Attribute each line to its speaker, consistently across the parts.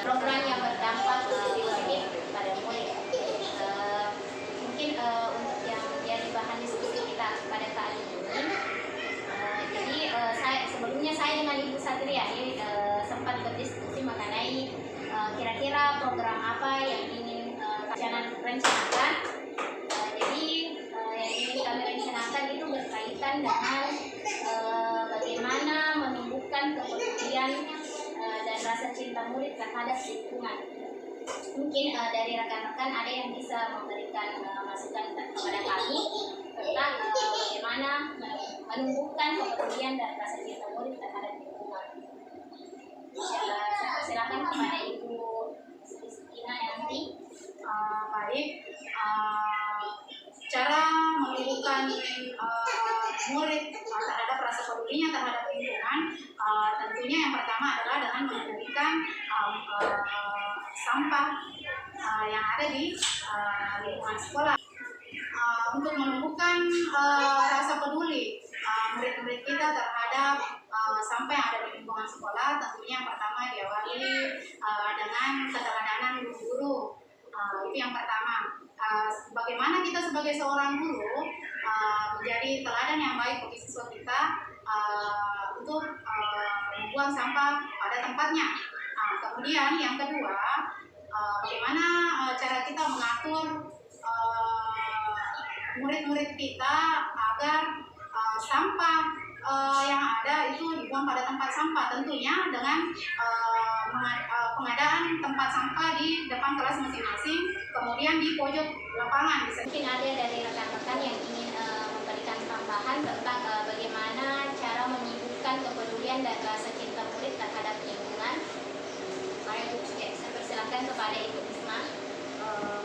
Speaker 1: program yang berdampak positif pada murid. Mungkin untuk yang jadi bahan diskusi kita pada kali ini. Jadi sebelumnya saya dengan Ibu Satria ini sempat berdiskusi mengenai kira-kira program apa yang ingin rencanakan. Jadi yang ingin kami rencanakan itu berkaitan dengan bagaimana menumbuhkan kepedulian dan rasa cinta murid terhadap lingkungan. Mungkin dari rekan-rekan ada yang bisa memberikan masukan kepada kami tentang bagaimana menumbuhkan kepedulian dan rasa cinta murid terhadap lingkungan. Silakan kepada Ibu Ina nanti.
Speaker 2: Baik, cara menumbuhkan murid terhadap rasa pedulinya terhadap lingkungan, tentunya yang pertama adalah dengan memberikan sampah yang ada di lingkungan sekolah. Untuk menumbuhkan rasa peduli murid-murid kita terhadap sampah yang ada di lingkungan sekolah, tentunya yang pertama diawali dengan keteladanan guru-guru. Itu yang pertama. Bagaimana kita sebagai seorang guru menjadi teladan yang baik bagi siswa kita untuk membuang sampah pada tempatnya. Kemudian yang kedua, bagaimana cara kita mengatur murid-murid kita agar sampah yang ada itu dibuang pada tempat sampah, tentunya dengan pengadaan tempat sampah di depan kelas masing-masing, kemudian di pojok lapangan.
Speaker 1: Mungkin ada dari rekan-rekan yang ingin memberikan tambahan tentang bagaimana cara menumbuhkan kepedulian dan rasa cinta murid terhadap lingkungan. Saya persilakan kepada Ibu Isma.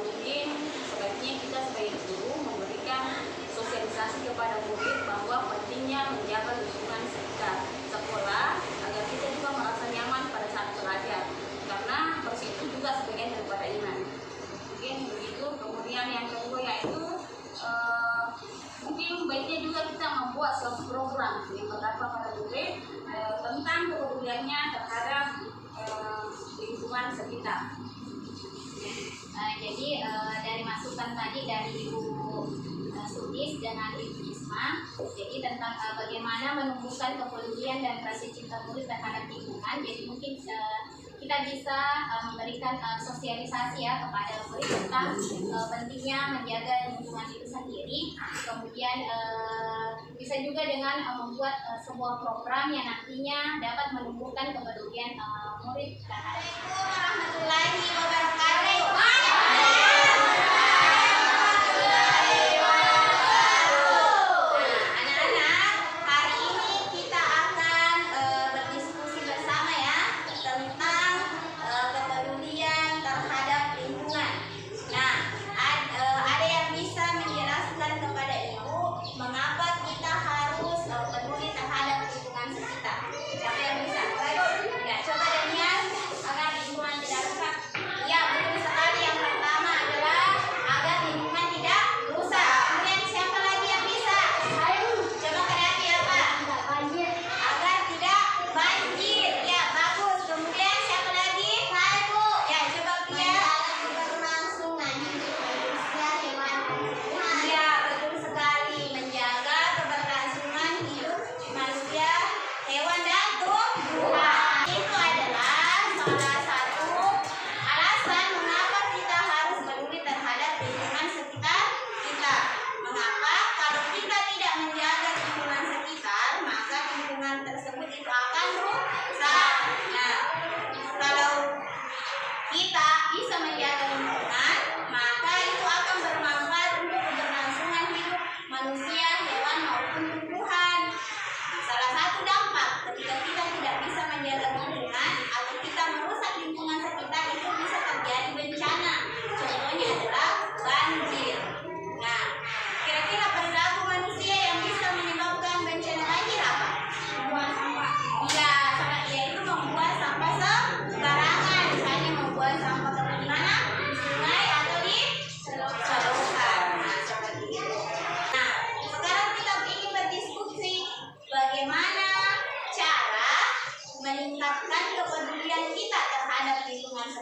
Speaker 3: Mungkin sebaiknya kita sebagai guru memberikan sosialisasi kepada murid bahwa pentingnya menjaga lingkungan sekitar sekolah agar kita juga merasa nyaman pada saat belajar, karena bersih itu juga sebagian daripada iman. Mungkin begitu. Kemudian yang kedua yaitu mungkin baiknya juga kita membuat suatu program yang berdampak pada murid tentang kepeduliannya terhadap lingkungan sekitar.
Speaker 1: Jadi dari masukan tadi dari Ibu Sudis dengan Ibu Isma, jadi tentang bagaimana menumbuhkan kepedulian dan rasa cinta murid terhadap lingkungan. Jadi mungkin kita bisa memberikan sosialisasi ya kepada murid tentang pentingnya menjaga lingkungan itu sendiri. Kemudian bisa juga dengan membuat sebuah program yang nantinya dapat menumbuhkan kepedulian murid terhadap
Speaker 4: warahmatullahi wabarakatuh.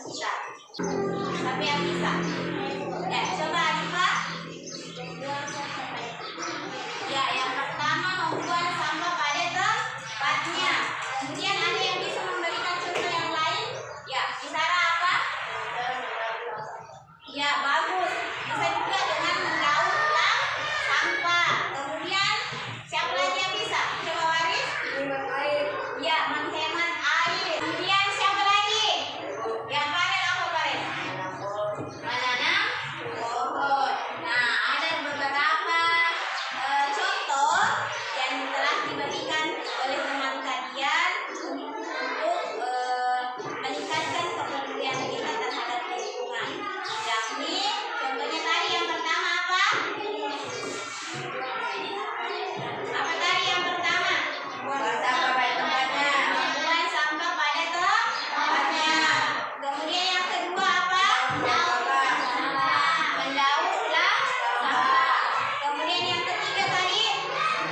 Speaker 4: kita. Siapa yang bisa? Ya, coba Alifa. Ya, yang pertama membuang sampah pada tempatnya. Kemudian ada yang bisa memberikan contoh yang lain? Ya, Kisara apa? Ya, bagus. Bisa juga dengan mendaur ulang sampah. Kemudian siapa lagi yang bisa? Coba Waris.
Speaker 3: Menghemat air.
Speaker 4: Ya, menghemat air. Kemudian siapa lagi? Yang Farel apa Farel? Menanam pohon. Nah, ada beberapa contoh yang telah diberikan oleh teman kalian untuk meningkatkan kepedulian kita terhadap lingkungan. Yakni contohnya tadi yang pertama apa? Apa tadi yang pertama?
Speaker 3: Buang sampah pada tempatnya.
Speaker 4: Membuang sampah pada tempatnya. Kemudian yang kedua apa? Mendaur ulang sampah. Kemudian yang ketiga tadi?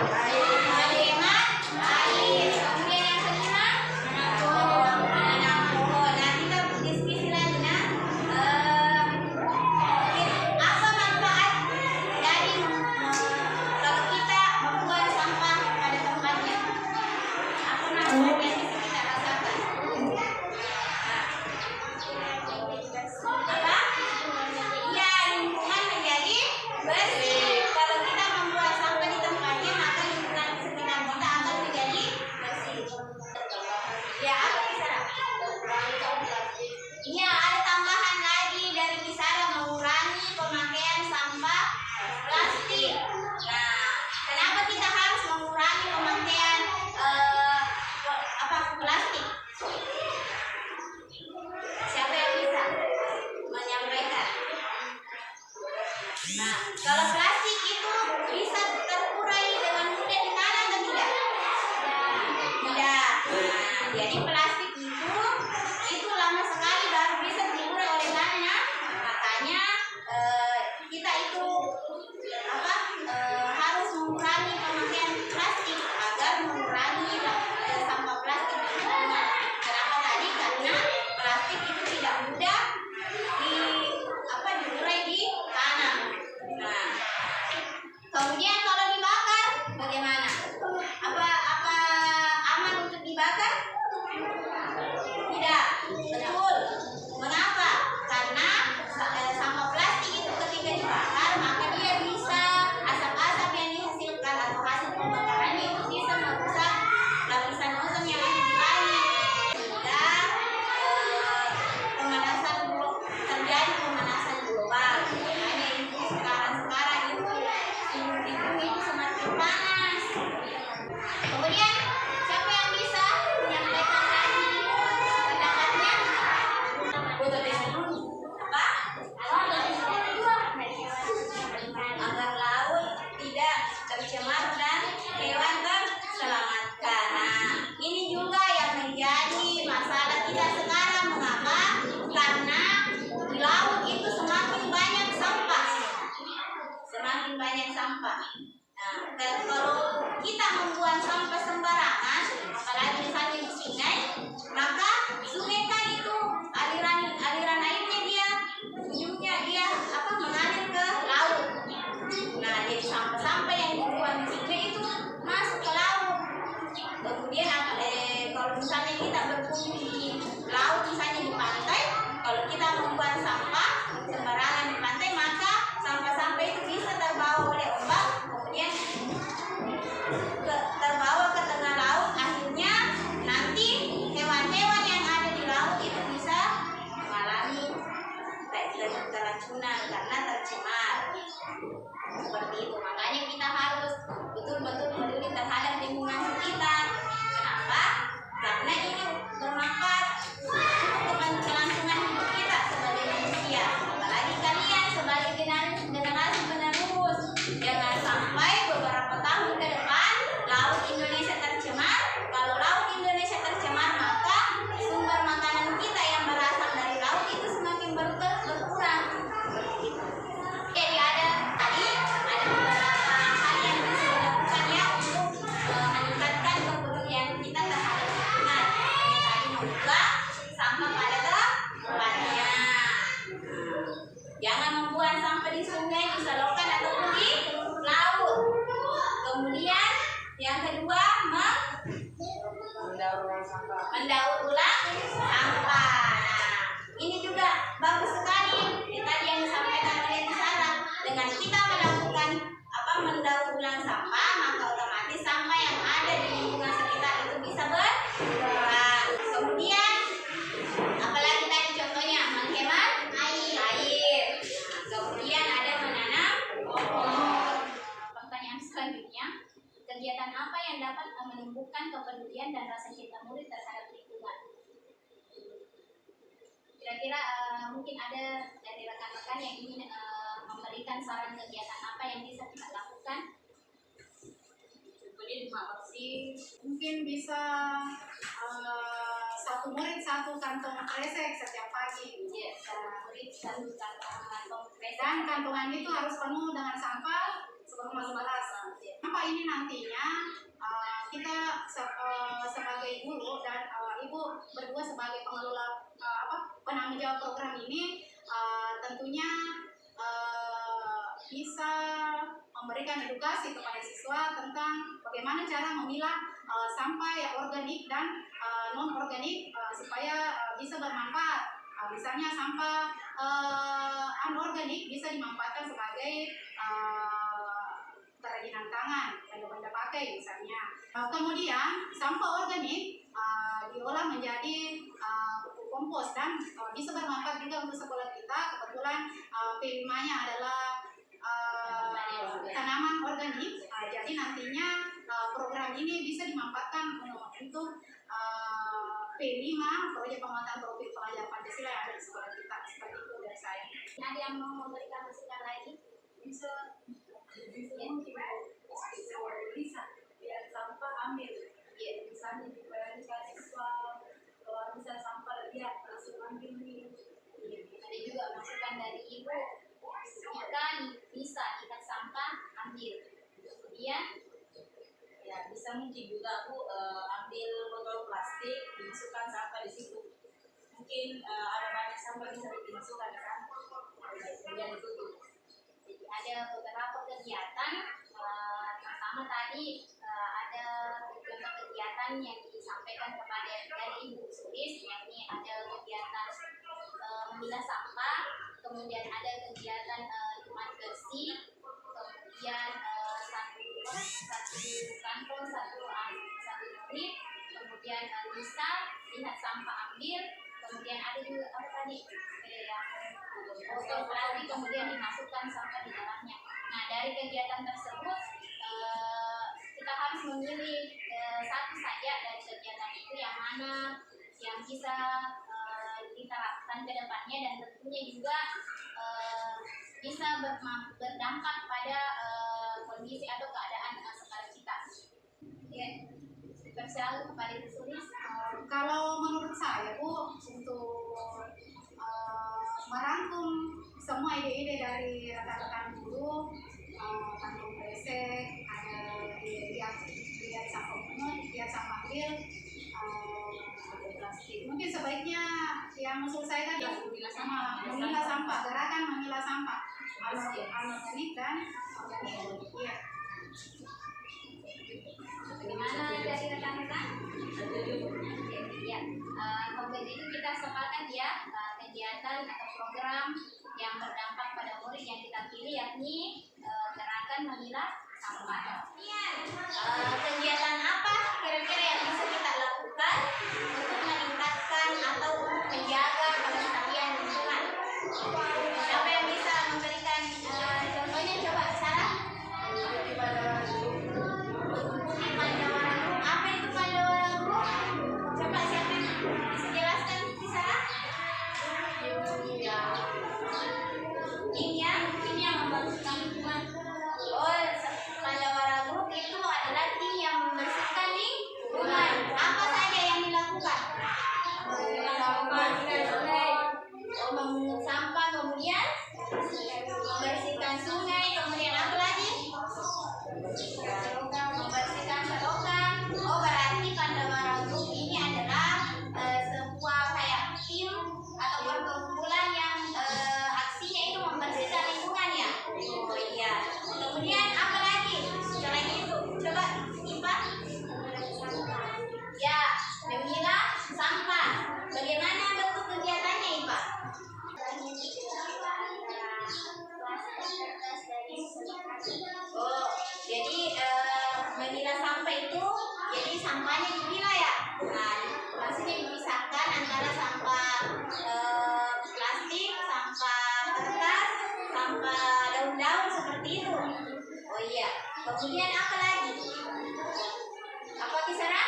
Speaker 4: Menghemat air. Kemudian yang kelima? Menanam pohon. Nah, kita diskusi lagi nah. Apa manfaat dari kalau kita membuang sampah pada tempatnya? Apa manfaat yang bisa kita rasakan? Apa? Iya, lingkungan menjadi bersih. Kalau kita membuang sampah di tempatnya, maka lingkungan sekitar kita akan menjadi bersih. Ya, apa Kisara? Iya, ada tambahan lagi dari Kisara mengurangi pemakaian sampah plastik. Nah, kenapa kita harus mengurangi pemakaian plastik? Siapa yang bisa menyampaikan? Nah, kalau plastik itu bisa terurai dengan mudah di tanah atau tidak? Tidak. Nah, jadi plastik itu lama sekali baru bisa terurai oleh tanah. Makanya kita itu harus mengurangi pemakaian plastik agar mengurangi sampah plastik di lingkungan. Kenapa tadi? Karena plastik itu tidak mudah diurai di tanah. Nah, kemudian kalau dibakar bagaimana? Apa aman untuk dibakar? Tidak. Betul. Mengapa? Karena sampah plastik itu ketika dibakar maka dia bisa asap-asap yang dihasilkan atau hasil pembakarannya itu bisa merusak lapisan ozon yang ada di langit. Dan terjadi pemanasan global. Makanya itu sekarang itu di bumi itu semakin panas. Kemudian siapa yang bisa menyampaikan lagi pendapatnya? Apa? Agar laut tidak tercemar dan hewan terselamatkan. Nah, ini juga yang menjadi masalah kita sekarang. Mengapa? Karena di laut itu semakin banyak sampah. Semakin banyak sampah. Nah, kalau kita membuang sampah sembarangan, apalagi misalnya di sungai, maka sungai kan itu aliran airnya ujungnya dia mengalir ke laut. Nah, jadi sampah-sampah yang dibuang di sungai itu masuk ke laut. Kemudian kalau misalnya kita berkunjung di laut, misalnya di pantai, kalau kita membuang sampah sembarangan di pantai, maka sampah-sampah itu bisa terbawa oleh ombak, kemudian terbawa ke tengah laut. Akhirnya nanti hewan-hewan yang ada di laut itu bisa mengalami keracunan karena tercemar. Seperti itu. Makanya kita harus betul-betul peduli terhadap lingkungan sekitar. Kenapa? Karena ini bermanfaat untuk kelangsungan hidup kita sebagai manusia. bagus sekali tadi yang disampaikan oleh Bu Sarah. Dengan kita melakukan mendaur ulang sampah, maka otomatis sampah yang ada di lingkungan sekitar itu bisa berkurang. Kemudian apalagi tadi contohnya menghemat air. Kemudian ada menanam pohon.
Speaker 1: Pertanyaan selanjutnya, kegiatan apa yang dapat menumbuhkan kepedulian dan rasa cinta murid terhadap lingkungan? Kira-kira mungkin ada dari rekan-rekan yang ingin memberikan saran kegiatan apa yang bisa kita lakukan?
Speaker 3: Kemudian terima kasih.
Speaker 2: Mungkin bisa satu murid satu kantong kresek setiap pagi.
Speaker 1: Ya, murid satu kantong kresek.
Speaker 2: Dan kantongan itu harus penuh dengan sampah sebelum masuk kelas. Sampah ini nantinya kita sebagai guru dan ibu berdua sebagai pengelola penanggung jawab program ini tentunya bisa memberikan edukasi kepada siswa tentang bagaimana cara memilah sampah yang organik dan non organik supaya bisa bermanfaat. Misalnya sampah anorganik bisa dimanfaatkan sebagai kerajinan tangan, benda-benda pakai misalnya. Kemudian sampah organik diolah menjadi pupuk kompos dan bisa bermanfaat juga untuk sekolah kita. Kebetulan P5-nya adalah tanaman organik. Jadi nantinya program ini bisa dimanfaatkan untuk P5, proyek penguatan profil pelajar Pancasila yang ada di sekolah kita. Seperti itu dari saya.
Speaker 1: Ada yang mau memberikan masukan lagi?
Speaker 3: Bisa biar sampah ambil. Ya, misalnya juga siswa kalau bisa sampah lihat langsung ambil nih.
Speaker 1: Ada juga masukan dari ibu, kita bisa ikat sampah ambil. Kemudian
Speaker 3: Ya, bisa mungkin juga aku ambil botol plastik, dimasukkan sampah di situ. Mungkin ada banyak sampah bisa dimasukkan ke sana. Kemudian ditutup.
Speaker 1: jadi ada beberapa kegiatan. Pertama tadi ada contoh kegiatan yang disampaikan kepada dari Ibu Sulis, yakni ada kegiatan memilah sampah, kemudian ada kegiatan Jumat bersih, kemudian satu kantong satu murid, kemudian bisa lihat sampah ambil, kemudian ada juga apa tadi botol plastik kemudian dimasukkan sampah di dalamnya. Nah, dari kegiatan tersebut kita harus memilih satu saja dari kegiatan itu yang mana yang bisa diterapkan ke depannya dan tentunya juga bisa berdampak pada kondisi atau keadaan sekitar kita. Ya, selalu kepada Ibu Sulis.
Speaker 2: Kalau menurut saya Bu, untuk merangkum semua ide-ide dari rekan-rekan guru, kantong kresek, ada lihat sampah punut, lihat sampah ambil, plastik. Mungkin sebaiknya yang usul saya kan memilah sampah, gerakan memilah sampah, anorganik dan organik. Iya.
Speaker 1: Bagaimana dari rekan-rekan? Ya, kemudian itu kita sepakat ya kegiatan atau program yang berdampak pada murid yang kita pilih yakni gerakan memilah sampah.
Speaker 4: Kegiatan apa kira-kira yang bisa kita lakukan untuk meningkatkan atau untuk menjaga kelestarian lingkungan? Siapa yang bisa memberikan contohnya? Coba Sarah. Apa itu Pandora Group? Coba siapa yang bisa jelaskan di Sarah? Ini yang membersihkan lingkungan. Oh, Pandora Group itu adalah tim yang membersihkan Kemudian apa lagi? Apa Kisara?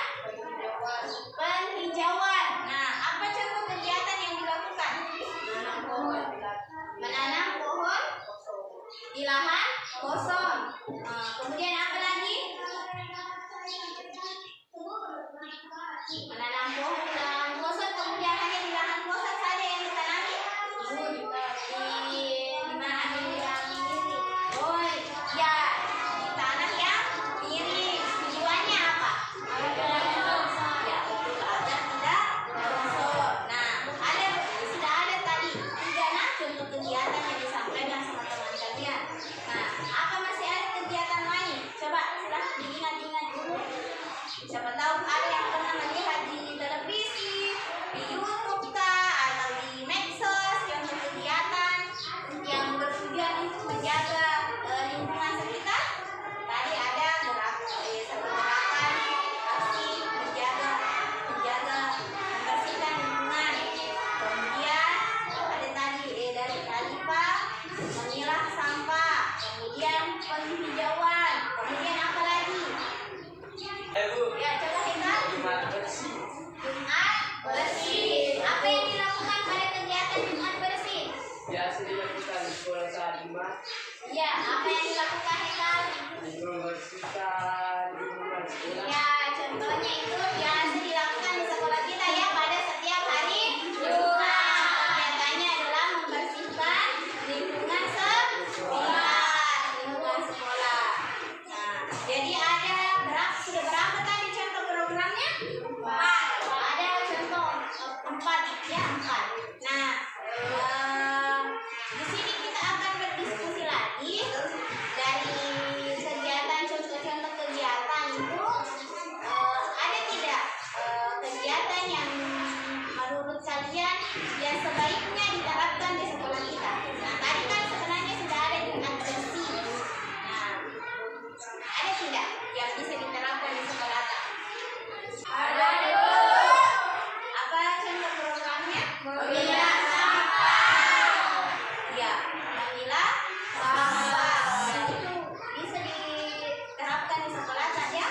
Speaker 4: Penghijauan. Nah, apa contoh kegiatan yang dilakukan? Menanam pohon di lahan kosong. Kemudian apa lagi? Menanam pohon di lahan kosong. Kemudian hanya di lahan kosong saja yang ditanami? Di mana yang miring? Oh ya, di tanah yang miring. Tujuannya apa? Ya betul, agar tidak longsor. Nah, sudah ada tadi 3 contoh kegiatan yang disampaikan sama teman kalian. Nah, apa masih ada kegiatan lain? Coba silahkan diingat-ingat dulu. Siapa tahu ada yang pernah melihat di televisi, di YouTube kah, atau di medsos, contoh kegiatan yang bertujuan untuk menjaga lingkungan sekitar. Tadi ada satu gerakan aksi menjaga membersihkan lingkungan. Kemudian ada tadi dari Alifah memilah sampah. Kemudian penghijauan. Kemudian apa lagi? Ya, coba Heka. Jumat bersih. Apa yang dilakukan pada kegiatan Jumat bersih?
Speaker 5: Biasa dilakukan di sekolah saat Jumat,
Speaker 4: Ya, apa yang dilakukan Heka?
Speaker 5: membersihkan lingkungan sekolah.
Speaker 4: Ya, contohnya itu biasa dilakukan di sekolah kita ya pada setiap hari Jumat. Kegiatannya adalah membersihkan lingkungan sekolah. Nah, jadi sudah berapa tadi contoh programnya? 4. Ada contoh 4 ya, 4. Nah, di sini kita akan berdiskusi lagi dari contoh-contoh kegiatan itu ada tidak kegiatan yang menurut kalian yang sebaiknya diterapkan di sekolah kita. Nah, tadi kan sebenarnya sudah ada Jumat bersih. Nah, ada tidak yang bisa diterapkan di sekolah kita? Ada. Apa contoh programnya? Memilah sampah. Ya, memilah sampah. Dan itu bisa diterapkan di sekolah saja.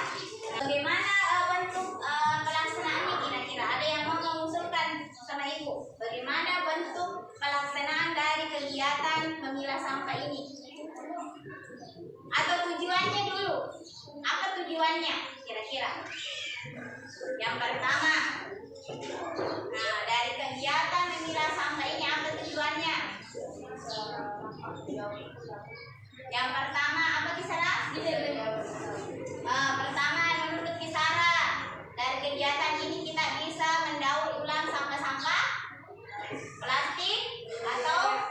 Speaker 4: Bagaimana bentuk pelaksanaannya kira-kira? Ada yang mau mengusulkan sama Ibu? Bagaimana bentuk pelaksanaan dari kegiatan memilah sampah ini? Atau tujuannya dulu? Apa tujuannya kira-kira? Yang pertama, nah dari kegiatan memilah sampah ini apa tujuannya? Yang pertama apa Kisara? Pertama menurut Kisara, dari kegiatan ini kita bisa mendaur ulang sampah-sampah plastik atau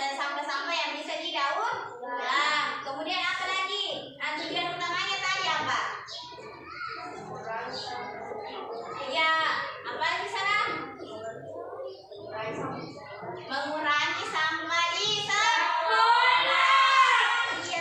Speaker 4: sampah-sampah yang bisa didaur ulang. Kemudian apa lagi? Nah, tujuan utamanya tadi apa? Ya, apa lagi sana? Mengurangi sampah di sekolah. Iya,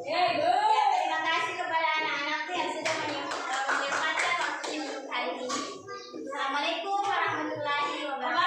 Speaker 4: Ya, terima kasih kepada anak-anakku yang sudah menyempatkan waktunya untuk hari ini. Assalamualaikum warahmatullahi wabarakatuh.